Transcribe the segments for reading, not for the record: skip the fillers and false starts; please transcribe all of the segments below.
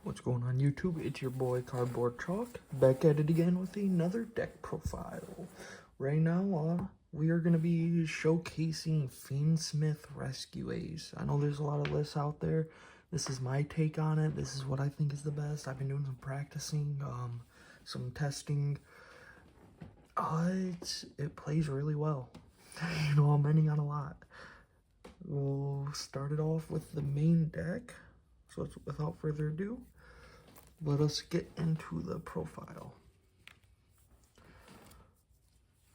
What's going on YouTube? It's your boy Cardboard Chalk, back at it again with another deck profile. Right now, we are going to be showcasing Fiendsmith Rescue Ace. I know there's a lot of lists out there. This is my take on it. This is what I think is the best. I've been doing some practicing, some testing. It plays really well. You know, I'm ending on a lot. We'll start it off with the main deck. So without further ado, let us get into the profile.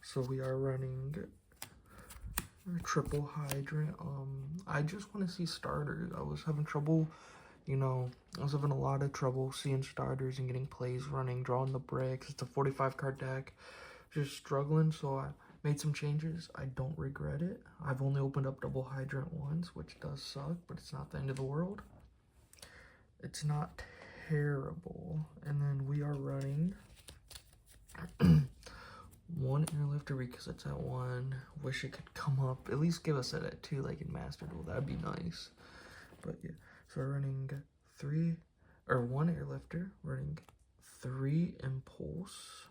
So we are running a triple hydrant. I just want to see starters. I was having trouble, I was having a lot of trouble seeing starters and getting plays running, drawing the bricks. It's a 45 card deck. Just struggling, so I made some changes. I don't regret it. I've only opened up double hydrant once, which does suck, but it's not the end of the world. It's not terrible. And then we are running one airlifter because it's at 1. Wish it could come up. At least give us it at 2 like in Master Duel. That'd be nice. But yeah, so we're running 1 airlifter, running 3 impulse.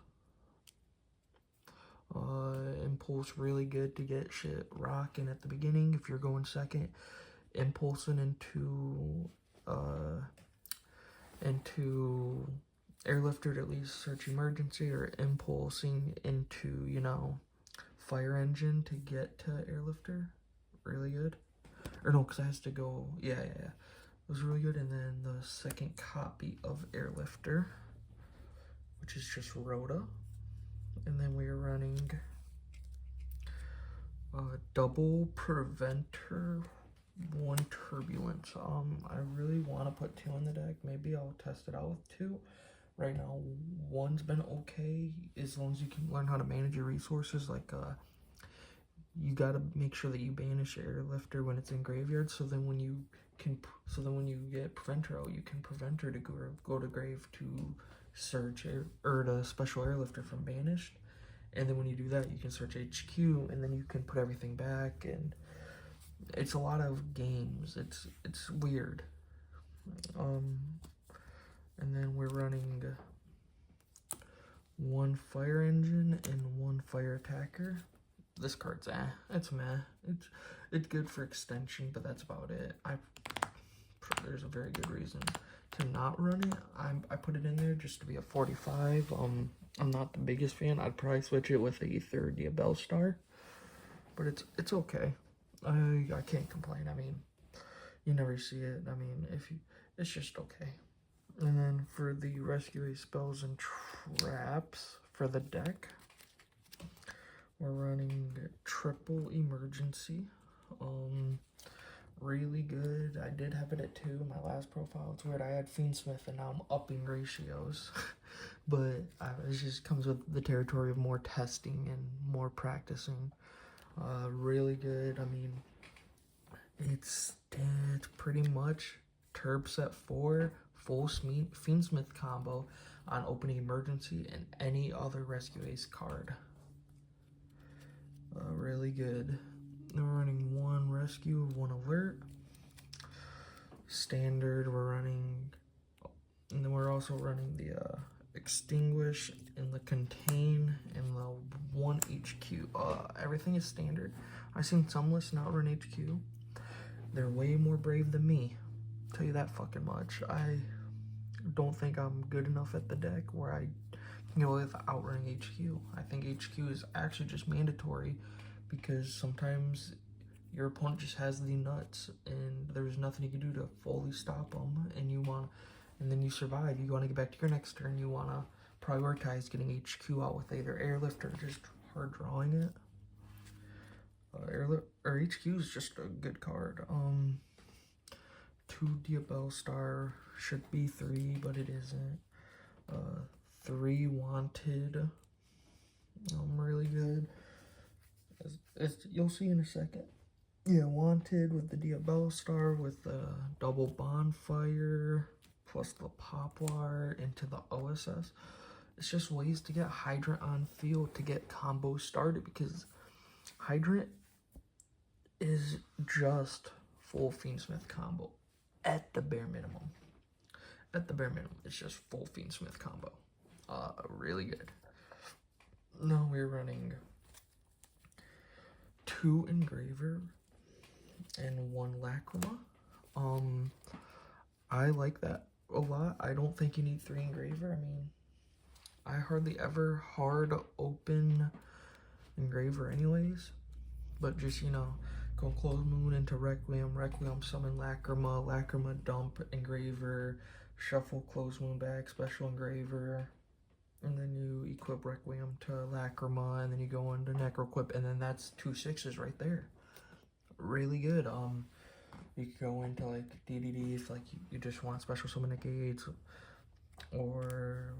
Impulse really good to get shit rocking at the beginning. If you're going second, impulsing into airlifter to at least search emergency, or impulsing into, fire engine to get to airlifter. Really good. Or no, because I has to go, yeah. It was really good. And then the second copy of airlifter, which is just ROTA. And then we are running double preventer, 1 turbulence. I really want to put 2 in the deck. Maybe I'll test it out with 2. Right now, 1's been okay as long as you can learn how to manage your resources. Like you gotta make sure that you banish airlifter when it's in graveyard. So then when you get preventer out, you can prevent her to go to grave to search or to special airlifter from banished. And then when you do that, you can search HQ, and then you can put everything back. And it's a lot of games. It's weird. And then we're running 1 fire engine and 1 fire attacker. This card's it's meh. It's good for extension, but that's about it. There's a very good reason to not run it. I put it in there just to be a 45. I'm not the biggest fan. I'd probably switch it with a third Diabell Star, but it's okay. I can't complain. I mean, you never see it. I mean, it's just okay. And then for the rescue Ace spells and traps for the deck, we're running triple emergency. Really good. I did have it at 2 in my last profile. It's weird. I had Fiendsmith and now I'm upping ratios. But it just comes with the territory of more testing and more practicing. Really good. I mean, it's pretty much Turb set 4 full Fiendsmith combo on opening emergency and any other rescue ace card. Really good. Then we're running 1 rescue, 1 alert. Standard, we're running, and then we're also running the extinguish and the contain and the 1 HQ. Everything is standard. I've seen some lists not run HQ. They're way more brave than me. I'll tell you that fucking much. I don't think I'm good enough at the deck where I can go without running HQ. I think HQ is actually just mandatory because sometimes your opponent just has the nuts and there's nothing you can do to fully stop them, and then you survive. You want to get back to your next turn. You want to prioritize getting HQ out with either airlift or just hard drawing it. HQ is just a good card. 2 Diabell Star should be 3, but it isn't. 3 wanted. Really good. You'll see in a second. Yeah, wanted with the Diabell Star with the double bonfire plus the poplar into the OSS. It's just ways to get hydrant on field to get combos started, because hydrant is just full Fiendsmith combo at the bare minimum. at the bare minimum, it's just full Fiendsmith combo. Really good. Now we're running 2 Engraver and 1 Lacrima. I like that a lot. I don't think you need 3 Engraver. I mean, I hardly ever hard open Engraver anyways. But just, you know, go Close Moon into Requiem, Requiem summon Lacrima, Lacrima dump Engraver, shuffle Close Moon back, special Engraver, and then you equip Requiem to Lacrima, and then you go into Necroquip, and then that's 2 6s right there. Really good. You could go into like DDD if like you just want special summon negates, or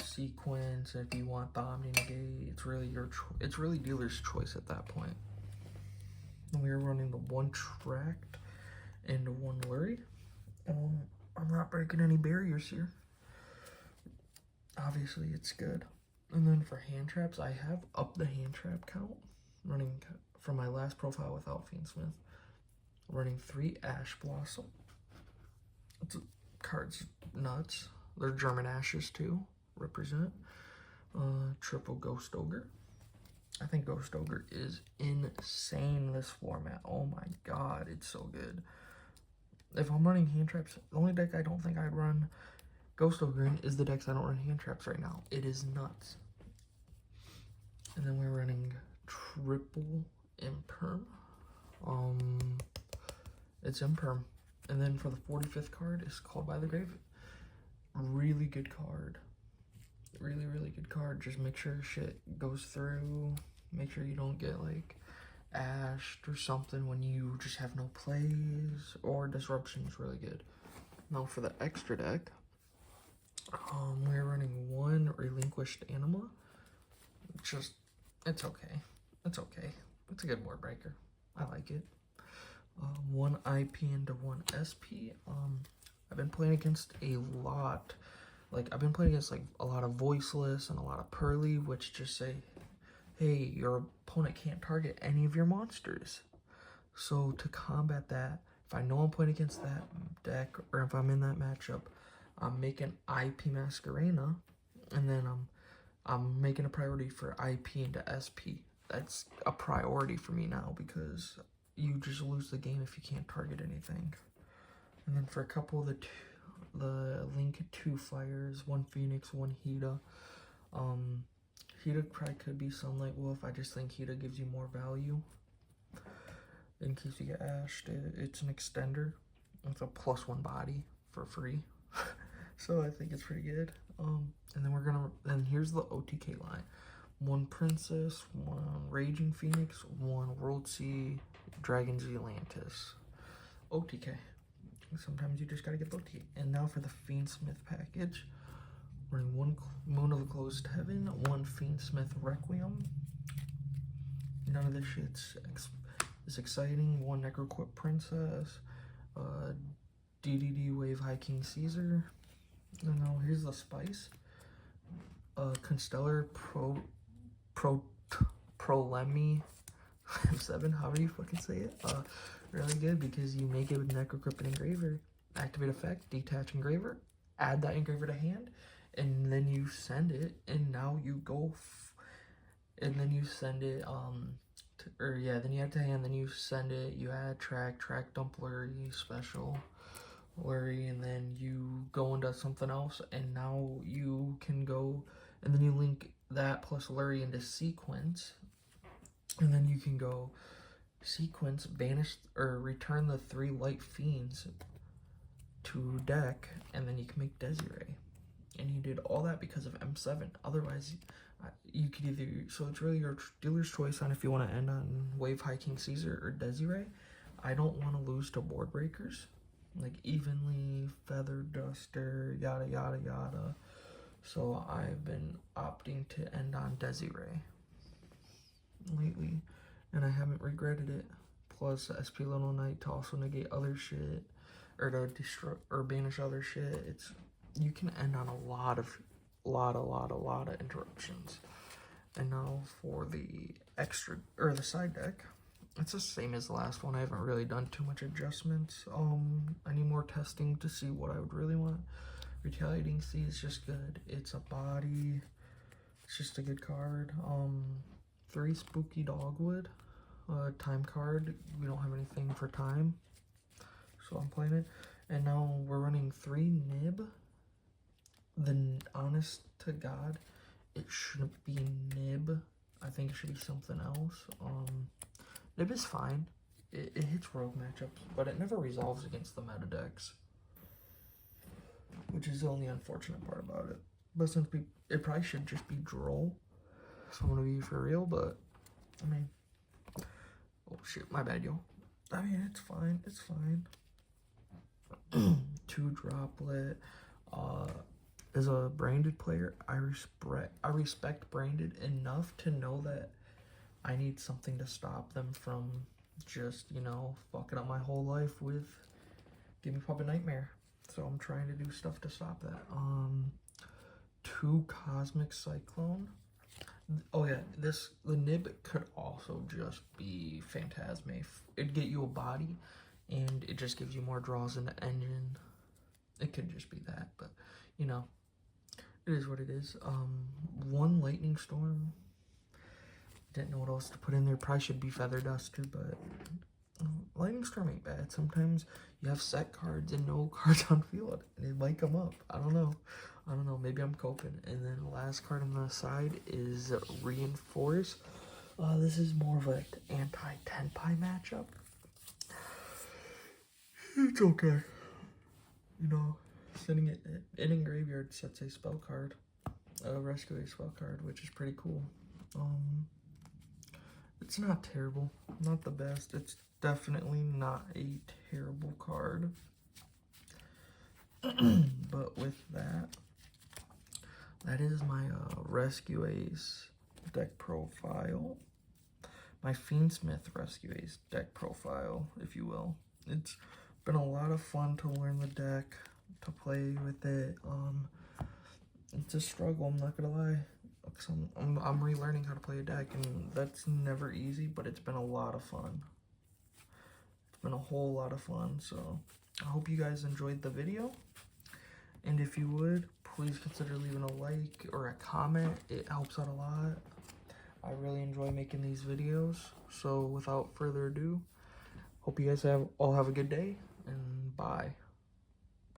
sequence if you want the Omni negate. It's really it's really dealer's choice at that point. And we are running the 1 Tract and 1 Lurry. I'm not breaking any barriers here. Obviously, it's good. And then for hand traps, I have upped the hand trap count, running from my last profile without Fiendsmith. Running 3 Ash Blossom. Cards nuts. They're German Ashes too. Represent. Triple Ghost Ogre. I think Ghost Ogre is insane this format. Oh my god, it's so good. If I'm running hand traps, the only deck I don't think I'd run Ghost Ogre in is the decks I don't run hand traps right now. It is nuts. And then we're running triple Imperm. It's Imperm. And then for the 45th card is Called by the Grave. Really good card. Really, really good card. Just make sure shit goes through. Make sure you don't get like ashed or something when you just have no plays, or disruption is really good. Now for the extra deck, we're running 1 Relinquished Anima. It's okay. It's okay. It's a good board breaker. I like it. 1 IP into 1 SP. I've been playing against a lot. I've been playing against a lot of Voiceless and a lot of Pearly, which just say, hey, your opponent can't target any of your monsters. So to combat that, if I know I'm playing against that deck, or if I'm in that matchup, I'm making IP Masquerena, and then I'm making a priority for IP into SP. That's a priority for me now, because you just lose the game if you can't target anything. And then for a couple of the Link 2 flyers, 1 Phoenix, 1 Hida. Hida probably could be Sunlight Wolf. I just think Hida gives you more value in case you get ashed. It's an extender. It's a +1 body for free. So I think it's pretty good. And then here's the OTK line. 1 Princess, 1 Raging Phoenix, 1 World Sea, Dragon Zealantis. OTK. Sometimes you just gotta get the OTK. And now for the Fiendsmith package. We're in 1 Moon of the Closed Heaven, 1 Fiendsmith Requiem. None of this shit's is exciting. 1 Necroquip Princess, DDD Wave High King Caesar. And now here's the spice. Constellar Prolemi 7, however you fucking say it. Really good because you make it with Necroquip and Engraver. Activate effect, detach Engraver, add that Engraver to hand, and then you send it, and now you go, and then you send it, then you add to hand, then you send it, you add track dump Lurry, special Lurry, and then you go into something else, and now you can go, and then you link that plus Lurry into sequence, and then you can go sequence, banish, or return the 3 Light Fiends to deck, and then you can make Desiree. And you did all that because of M7. Otherwise, you could either, so it's really your dealer's choice on if you want to end on Wave High King Caesar or Desiree. I don't want to lose to board breakers, like Evenly, Feather Duster, yada yada yada. So I've been opting to end on Desiree lately, and I haven't regretted it. Plus SP Little Knight to also negate other shit, or to destroy or banish other shit. You can end on a lot of interruptions. And now for the extra, or the side deck, It's the same as the last one. I haven't really done too much adjustments. I need more testing to see what I would really want. Retaliating Sea is just good. It's a body. It's just a good card. 3 Spooky Dogwood. Time card. We don't have anything for time, so I'm playing it. And now we're running 3 Nib. Honest to God, it shouldn't be Nib. I think it should be something else. Nib is fine. It hits rogue matchups, but it never resolves against the meta decks, which is the only unfortunate part about it. But since it probably should just be Droll, so I'm gonna be for real. But I mean, oh shit, my bad, yo. I mean, it's fine. It's fine. 2 Droplet. As a branded player, I respect branded enough to know that I need something to stop them from just, you know, fucking up my whole life with Give Me Puppet Nightmare. So I'm trying to do stuff to stop that. 2 Cosmic Cyclone. Oh yeah, the Nib could also just be Phantasme. It'd get you a body, and it just gives you more draws in the engine. It could just be that, but, you know, it is what it is. 1 Lightning Storm. Didn't know what else to put in there. Probably should be Feather Duster, but Lightning Storm ain't bad. Sometimes you have set cards and no cards on field, and it might come up. I don't know. Maybe I'm coping. And then the last card on the side is Reinforce. This is more of an anti-Tenpai matchup. It's okay. You know, sitting it in graveyard sets a spell card, rescue a spell card, which is pretty cool. It's not terrible, not the best. It's definitely not a terrible card. But with that, that is my Rescue Ace deck profile. My Fiendsmith Rescue Ace deck profile, if you will. It's been a lot of fun to learn the deck, to play with it. It's a struggle, I'm not gonna lie. I'm relearning how to play a deck, and that's never easy, but it's been a lot of fun. It's been a whole lot of fun, so I hope you guys enjoyed the video. And if you would, please consider leaving a like or a comment. It helps out a lot. I really enjoy making these videos. So without further ado, hope you guys all have a good day, and bye.